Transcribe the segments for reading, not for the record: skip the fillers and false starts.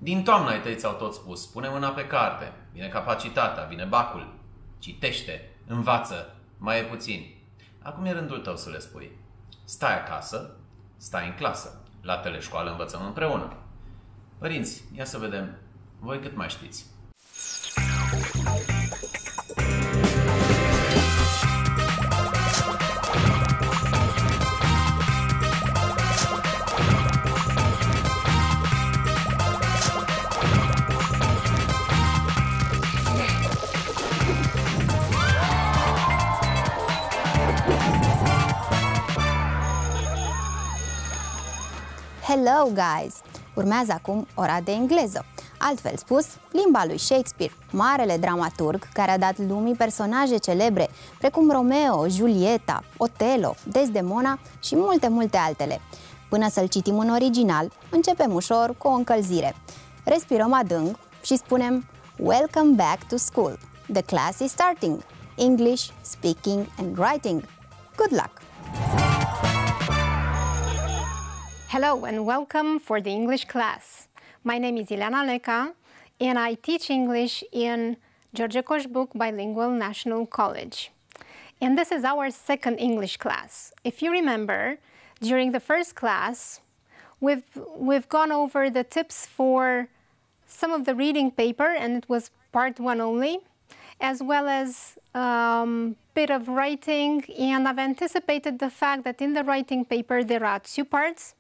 Din toamnă ai tăi ți-au tot spus, pune mâna pe carte, vine capacitatea, vine bacul, citește, învață, mai e puțin. Acum e rândul tău să le spui. Stai acasă, stai în clasă, la teleșcoală învățăm împreună. Părinți, ia să vedem, voi cât mai știți? Hello, guys! Urmează acum ora de engleză. Altfel spus, limba lui Shakespeare, marele dramaturg care a dat lumii personaje celebre precum Romeo, Julieta, Otelo, Desdemona și multe altele. Până să-l citim în original, începem ușor cu o încălzire. Respirăm adânc și spunem Welcome back to school. The class is starting. English, speaking and writing. Good luck! Hello and welcome for the English class. My name is Ileana Leca and I teach English in George Coșbuc Bilingual National College. And this is our second English class. If you remember, during the first class, we've gone over the tips for some of the reading paper, and it was part 1 only, as well as bit of writing, and I've anticipated the fact that in the writing paper there are 2 parts.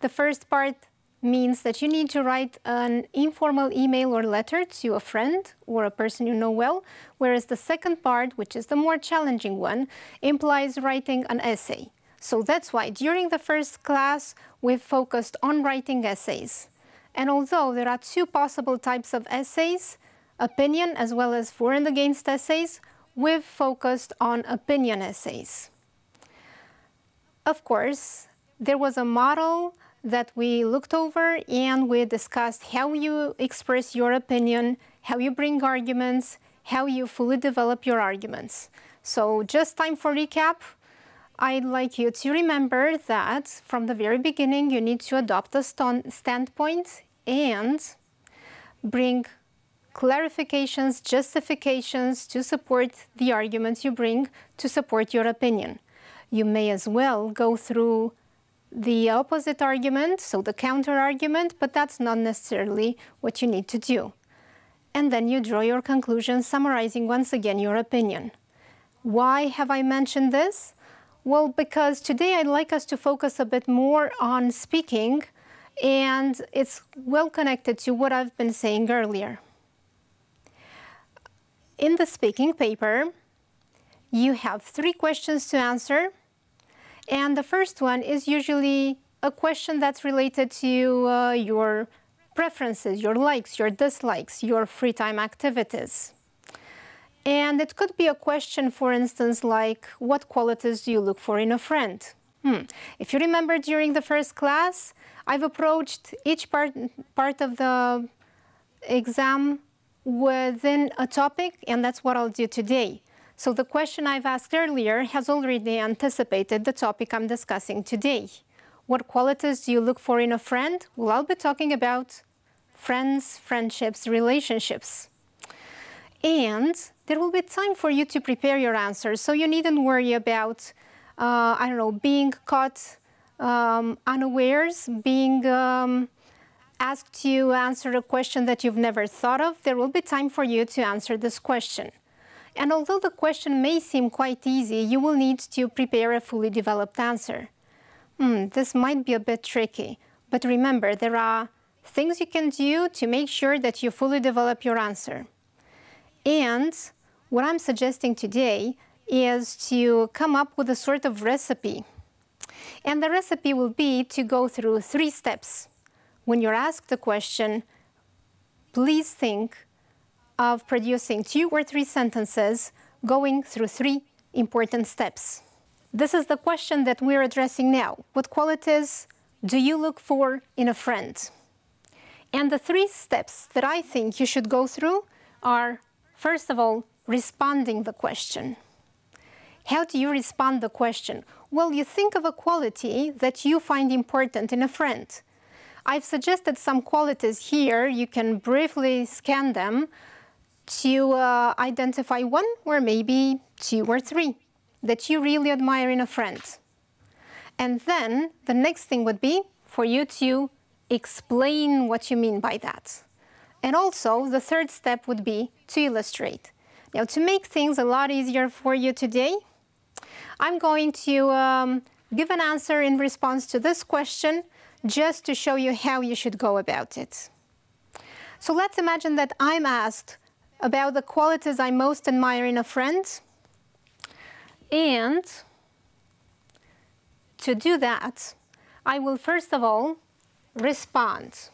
The first part means that you need to write an informal email or letter to a friend or a person you know well, whereas the second part, which is the more challenging one, implies writing an essay. So that's why during the first class we've focused on writing essays. And although there are 2 possible types of essays, opinion as well as for and against essays, we've focused on opinion essays. Of course, there was a model that we looked over and we discussed how you express your opinion, how you bring arguments, how you fully develop your arguments. So just time for recap. I'd like you to remember that from the very beginning you need to adopt a standpoint and bring clarifications, justifications to support the arguments you bring to support your opinion. You may as well go through the opposite argument, so the counter argument, but that's not necessarily what you need to do. And then you draw your conclusion, summarizing once again your opinion. Why have I mentioned this? Well, because today I'd like us to focus a bit more on speaking, and it's well connected to what I've been saying earlier. In the speaking paper, you have 3 questions to answer. And the first one is usually a question that's related to your preferences, your likes, your dislikes, your free time activities. And it could be a question, for instance, like, what qualities do you look for in a friend? If you remember during the first class, I've approached each part of the exam within a topic, and that's what I'll do today. So the question I've asked earlier has already anticipated the topic I'm discussing today. What qualities do you look for in a friend? Well, I'll be talking about friends, friendships, relationships. And there will be time for you to prepare your answers, so you needn't worry about, I don't know, being caught unawares, being asked to answer a question that you've never thought of. There will be time for you to answer this question. And although the question may seem quite easy, you will need to prepare a fully developed answer. This might be a bit tricky, but remember, there are things you can do to make sure that you fully develop your answer. And what I'm suggesting today is to come up with a sort of recipe. And the recipe will be to go through 3 steps. When you're asked a question, please think of producing 2 or 3 sentences going through 3 important steps. This is the question that we're addressing now. What qualities do you look for in a friend? And the 3 steps that I think you should go through are, first of all, responding the question. How do you respond the question? Well, you think of a quality that you find important in a friend. I've suggested some qualities here. You can briefly scan them to identify one or maybe two or three that you really admire in a friend. And then the next thing would be for you to explain what you mean by that. And also the third step would be to illustrate. Now, to make things a lot easier for you today, I'm going to give an answer in response to this question just to show you how you should go about it. So let's imagine that I'm asked about the qualities I most admire in a friend. And to do that, I will first of all respond.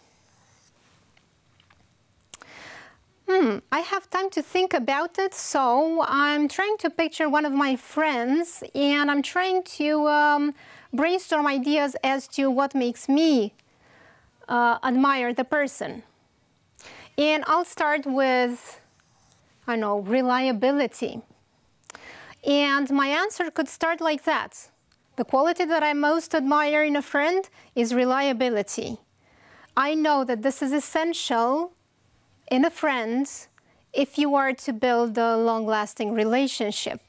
I have time to think about it, so I'm trying to picture one of my friends and I'm trying to brainstorm ideas as to what makes me admire the person. And I'll start with, I know, reliability. And my answer could start like that. The quality that I most admire in a friend is reliability. I know that this is essential in a friend if you are to build a long-lasting relationship.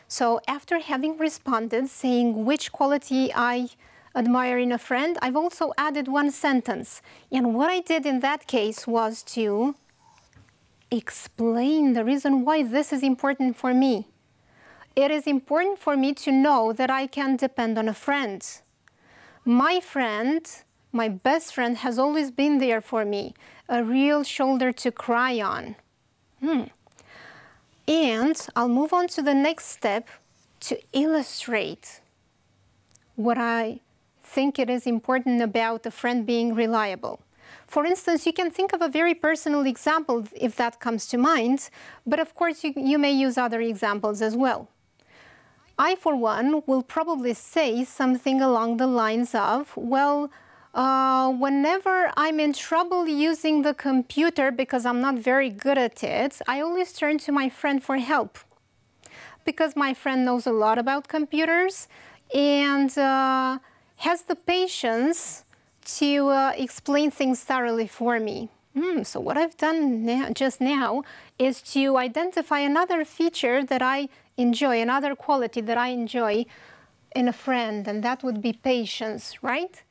So after having responded, saying which quality I admire in a friend, I've also added one sentence. And what I did in that case was to explain the reason why this is important for me. It is important for me to know that I can depend on a friend. My friend, my best friend, has always been there for me, a real shoulder to cry on. And I'll move on to the next step to illustrate what I think it is important about a friend being reliable. For instance, you can think of a very personal example if that comes to mind, but of course you may use other examples as well. I, for one, will probably say something along the lines of, well, whenever I'm in trouble using the computer because I'm not very good at it, I always turn to my friend for help. Because my friend knows a lot about computers and has the patience to explain things thoroughly for me. So what I've done just now is to identify another feature that I enjoy, another quality that I enjoy in a friend, and that would be patience, right?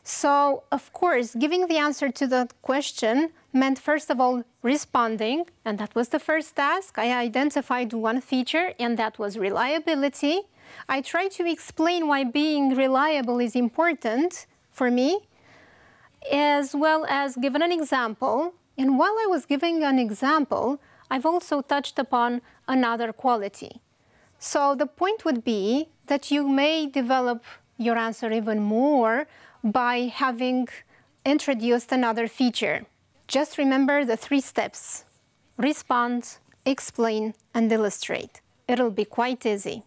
So, of course, giving the answer to that question meant, first of all, responding, and that was the first task. I identified one feature, and that was reliability. I tried to explain why being reliable is important for me, as well as given an example. And while I was giving an example, I've also touched upon another quality. So the point would be that you may develop your answer even more by having introduced another feature. Just remember the three steps: respond, explain, and illustrate. It'll be quite easy.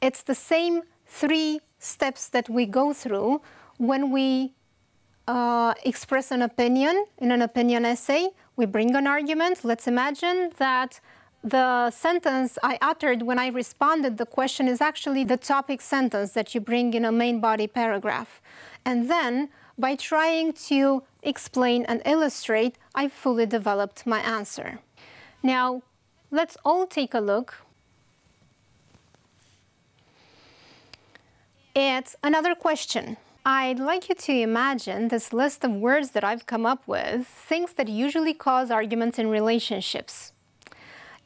It's the same three steps that we go through when we express an opinion in an opinion essay. We bring an argument. Let's imagine that the sentence I uttered when I responded the question is actually the topic sentence that you bring in a main body paragraph. And then, by trying to explain and illustrate, I fully developed my answer. Now, let's all take a look at another question. I'd like you to imagine this list of words that I've come up with, things that usually cause arguments in relationships.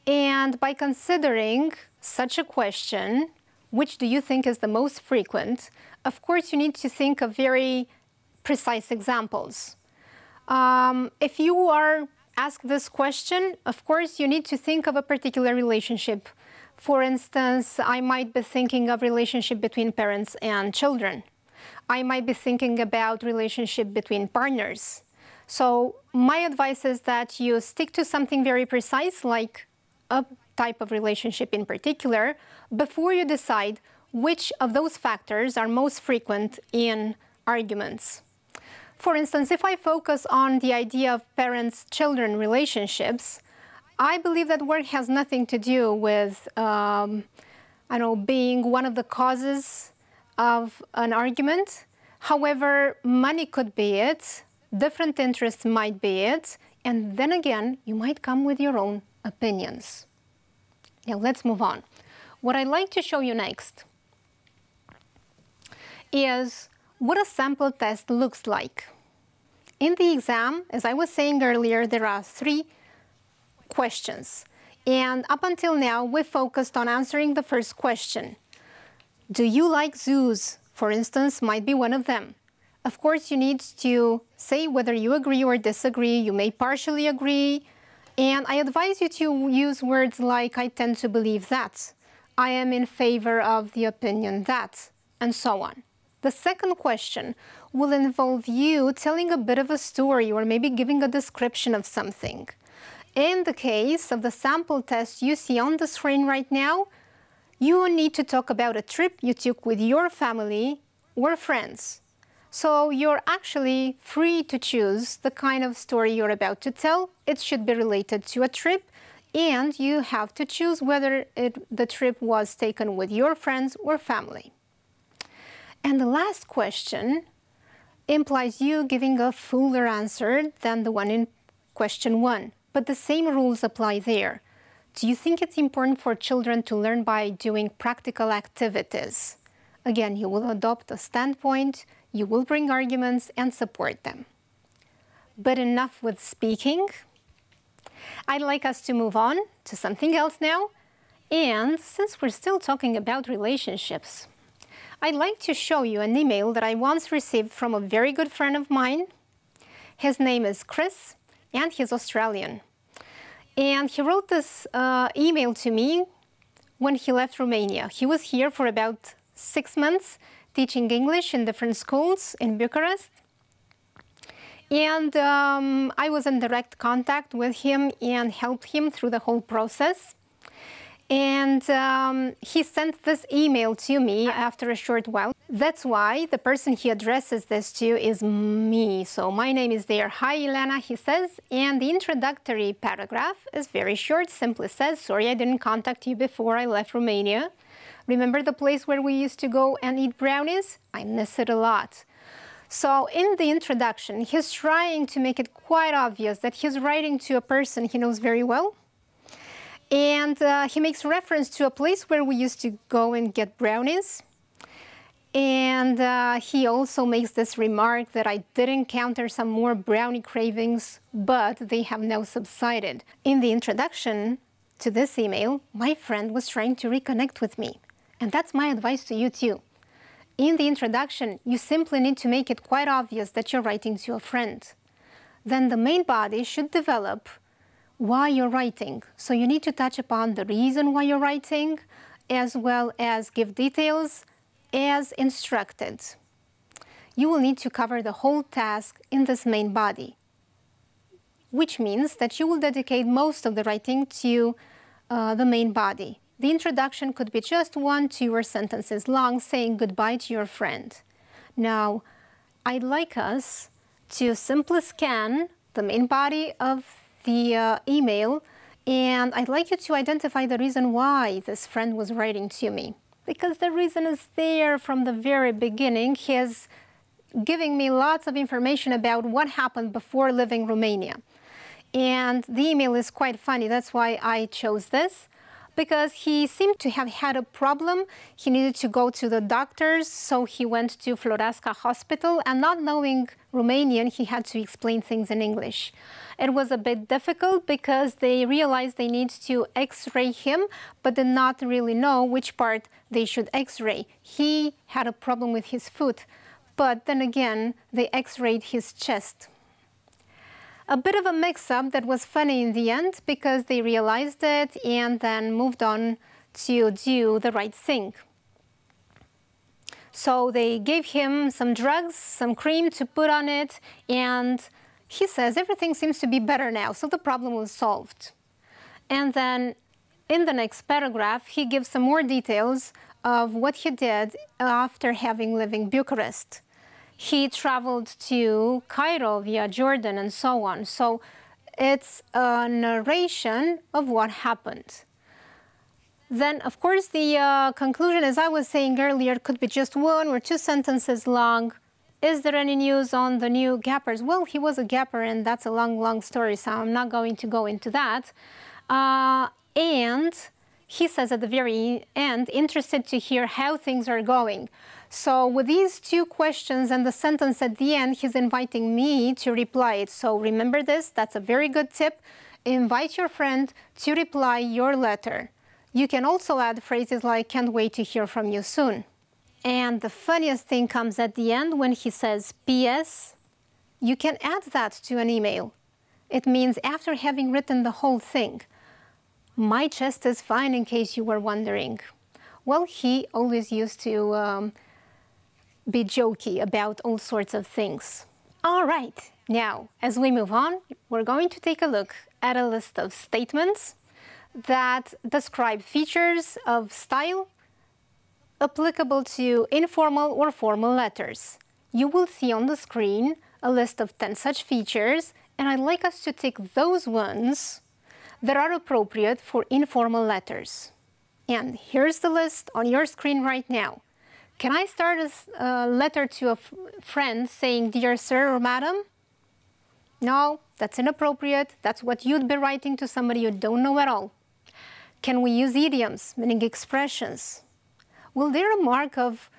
And by considering such a question, which do you think is the most frequent, of course you need to think of very precise examples. If you are asked this question, of course you need to think of a particular relationship. For instance, I might be thinking of relationship between parents and children. I might be thinking about relationship between partners. So my advice is that you stick to something very precise, like a type of relationship in particular, before you decide which of those factors are most frequent in arguments. For instance, if I focus on the idea of parents-children relationships, I believe that work has nothing to do with, being one of the causes of an argument, However, money could be it, different interests might be it, and then again, you might come with your own opinions. Now let's move on. What I'd like to show you next is what a sample test looks like. In the exam, as I was saying earlier, there are 3 questions. And up until now, we focused on answering the first question. Do you like zoos? For instance, might be one of them. Of course, you need to say whether you agree or disagree. You may partially agree. And I advise you to use words like, I tend to believe that, I am in favor of the opinion that, and so on. The second question will involve you telling a bit of a story or maybe giving a description of something. In the case of the sample test you see on the screen right now, you need to talk about a trip you took with your family or friends. So you're actually free to choose the kind of story you're about to tell. It should be related to a trip, and you have to choose whether the trip was taken with your friends or family. And the last question implies you giving a fuller answer than the one in question 1. But the same rules apply there. Do you think it's important for children to learn by doing practical activities? Again, you will adopt a standpoint, you will bring arguments and support them. But enough with speaking. I'd like us to move on to something else now. And since we're still talking about relationships, I'd like to show you an email that I once received from a very good friend of mine. His name is Chris, and he's Australian. And he wrote this email to me when he left Romania. He was here for about 6 months, teaching English in different schools in Bucharest. And I was in direct contact with him and helped him through the whole process. And he sent this email to me after a short while. That's why the person he addresses this to is me. So my name is there. Hi, Ileana, he says. And the introductory paragraph is very short, simply says, sorry, I didn't contact you before I left Romania. Remember the place where we used to go and eat brownies? I miss it a lot. So in the introduction, he's trying to make it quite obvious that he's writing to a person he knows very well. And he makes reference to a place where we used to go and get brownies. And he also makes this remark that I did encounter some more brownie cravings, but they have now subsided. In the introduction to this email, my friend was trying to reconnect with me. And that's my advice to you too. In the introduction, you simply need to make it quite obvious that you're writing to a friend. Then the main body should develop why you're writing. So you need to touch upon the reason why you're writing, as well as give details as instructed. You will need to cover the whole task in this main body, which means that you will dedicate most of the writing to the main body. The introduction could be just 1, 2 or sentences long, saying goodbye to your friend. Now, I'd like us to simply scan the main body of the email, and I'd like you to identify the reason why this friend was writing to me. Because the reason is there from the very beginning. He is giving me lots of information about what happened before leaving Romania. And the email is quite funny, that's why I chose this. Because he seemed to have had a problem. He needed to go to the doctors, so he went to Floreasca Hospital, and not knowing Romanian, he had to explain things in English. It was a bit difficult because they realized they need to x-ray him, but did not really know which part they should x-ray. He had a problem with his foot, but then again, they x-rayed his chest. A bit of a mix-up that was funny in the end because they realized it and then moved on to do the right thing. So they gave him some drugs, some cream to put on it, and he says everything seems to be better now, so the problem was solved. And then in the next paragraph, he gives some more details of what he did after having lived in Bucharest. He traveled to Cairo via Jordan and so on. So it's a narration of what happened. Then, of course, the conclusion, as I was saying earlier, could be just 1 or 2 sentences long. is there any news on the new gappers? Well, he was a gapper, and that's a long, long story, so I'm not going to go into that. And he says at the very end, interested to hear how things are going. So with these two questions and the sentence at the end, he's inviting me to reply it. So remember this, that's a very good tip. Invite your friend to reply your letter. You can also add phrases like, can't wait to hear from you soon. And the funniest thing comes at the end when he says PS. You can add that to an email. It means after having written the whole thing. My chest is fine, in case you were wondering. Well, he always used to be jokey about all sorts of things. All right, now, as we move on, we're going to take a look at a list of statements that describe features of style applicable to informal or formal letters. You will see on the screen a list of 10 such features, and I'd like us to take those ones that are appropriate for informal letters. And here's the list on your screen right now. Can I start a letter to a friend saying, dear sir or madam? No, that's inappropriate. That's what you'd be writing to somebody you don't know at all. Can we use idioms, meaning expressions? Well, they're a mark of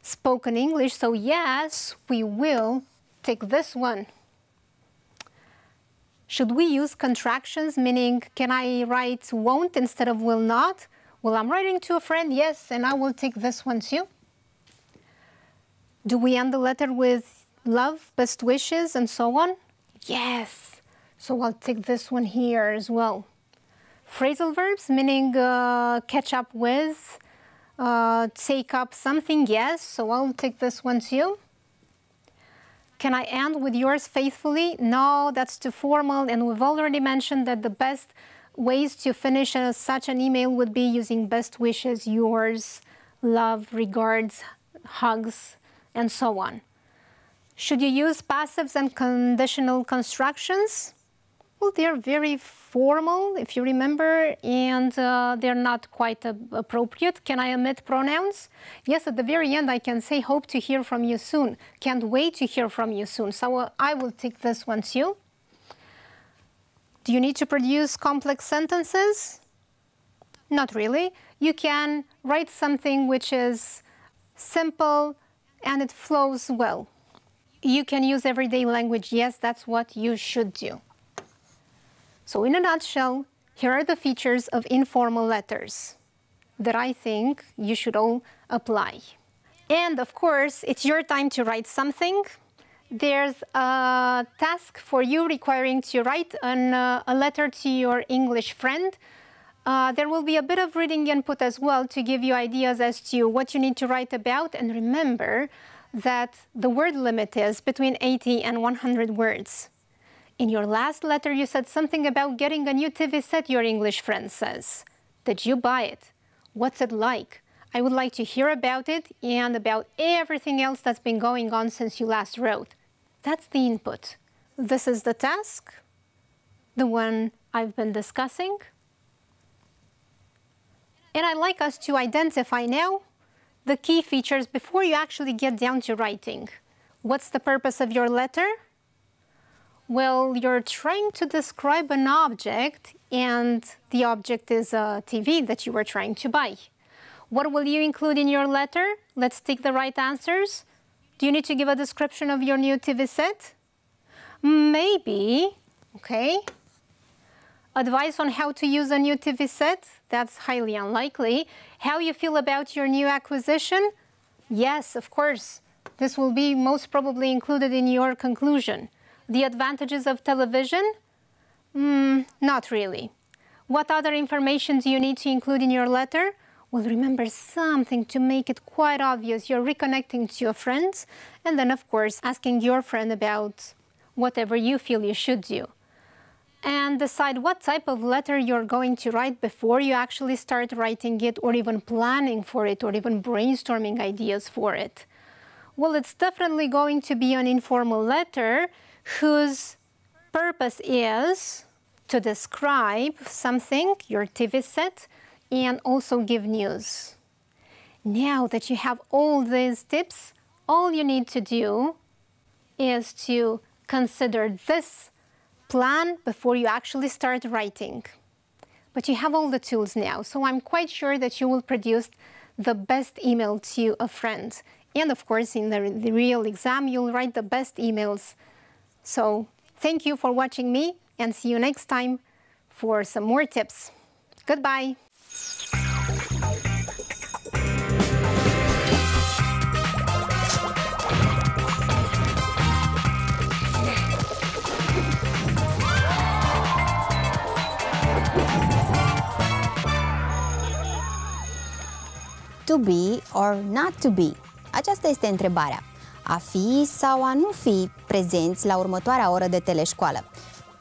spoken English, so yes, we will take this one. Should we use contractions, meaning can I write won't instead of will not? Well, I'm writing to a friend, yes, and I will take this one too. Do we end the letter with love, best wishes, and so on? Yes, so I'll take this one here as well. Phrasal verbs, meaning catch up with, take up something, yes, so I'll take this one too. Can I end with yours faithfully? No, that's too formal, and we've already mentioned that the best ways to finish such an email would be using best wishes, yours, love, regards, hugs, and so on. Should you use passives and conditional constructions? Well, they're very formal, if you remember, and they're not quite appropriate. Can I omit pronouns? Yes, at the very end I can say, hope to hear from you soon. Can't wait to hear from you soon. So I will take this one too. Do you need to produce complex sentences? Not really. You can write something which is simple and it flows well. You can use everyday language. Yes, that's what you should do. So in a nutshell, here are the features of informal letters that I think you should all apply. And of course, it's your time to write something. There's a task for you requiring to write a letter to your English friend. There will be a bit of reading input as well to give you ideas as to what you need to write about. And remember that the word limit is between 80 and 100 words. In your last letter, you said something about getting a new TV set, your English friend says. Did you buy it? What's it like? I would like to hear about it and about everything else that's been going on since you last wrote. That's the input. This is the task, the one I've been discussing. And I'd like us to identify now the key features before you actually get down to writing. What's the purpose of your letter? Well, you're trying to describe an object, and the object is a TV that you were trying to buy. What will you include in your letter? Let's take the right answers. Do you need to give a description of your new TV set? Maybe, okay. Advice on how to use a new TV set? That's highly unlikely. How you feel about your new acquisition? Yes, of course. This will be most probably included in your conclusion. The advantages of television? Not really. What other information do you need to include in your letter? Well, remember something to make it quite obvious. You're reconnecting to your friends, and then, of course, asking your friend about whatever you feel you should do. And decide what type of letter you're going to write before you actually start writing it, or even planning for it, or even brainstorming ideas for it. Well, it's definitely going to be an informal letter whose purpose is to describe something, your TV set, and also give news. Now that you have all these tips, all you need to do is to consider this plan before you actually start writing. But you have all the tools now, so I'm quite sure that you will produce the best email to a friend. And of course, in the real exam, you'll write the best emails. So thank you for watching me, and see you next time for some more tips. Goodbye! To be or not to be? Aceasta este întrebarea. A fi sau a nu fi prezenți la următoarea oră de teleșcoală?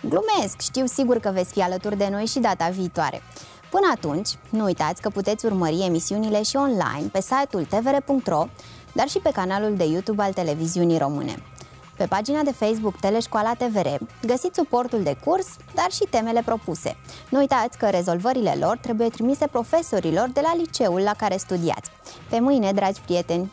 Glumesc, știu sigur că veți fi alături de noi și data viitoare. Până atunci, nu uitați că puteți urmări emisiunile și online pe site-ul tvr.ro, dar și pe canalul de YouTube al Televiziunii Române. Pe pagina de Facebook Teleșcoala TVR găsiți suportul de curs, dar și temele propuse. Nu uitați că rezolvările lor trebuie trimise profesorilor de la liceul la care studiați. Pe mâine, dragi prieteni!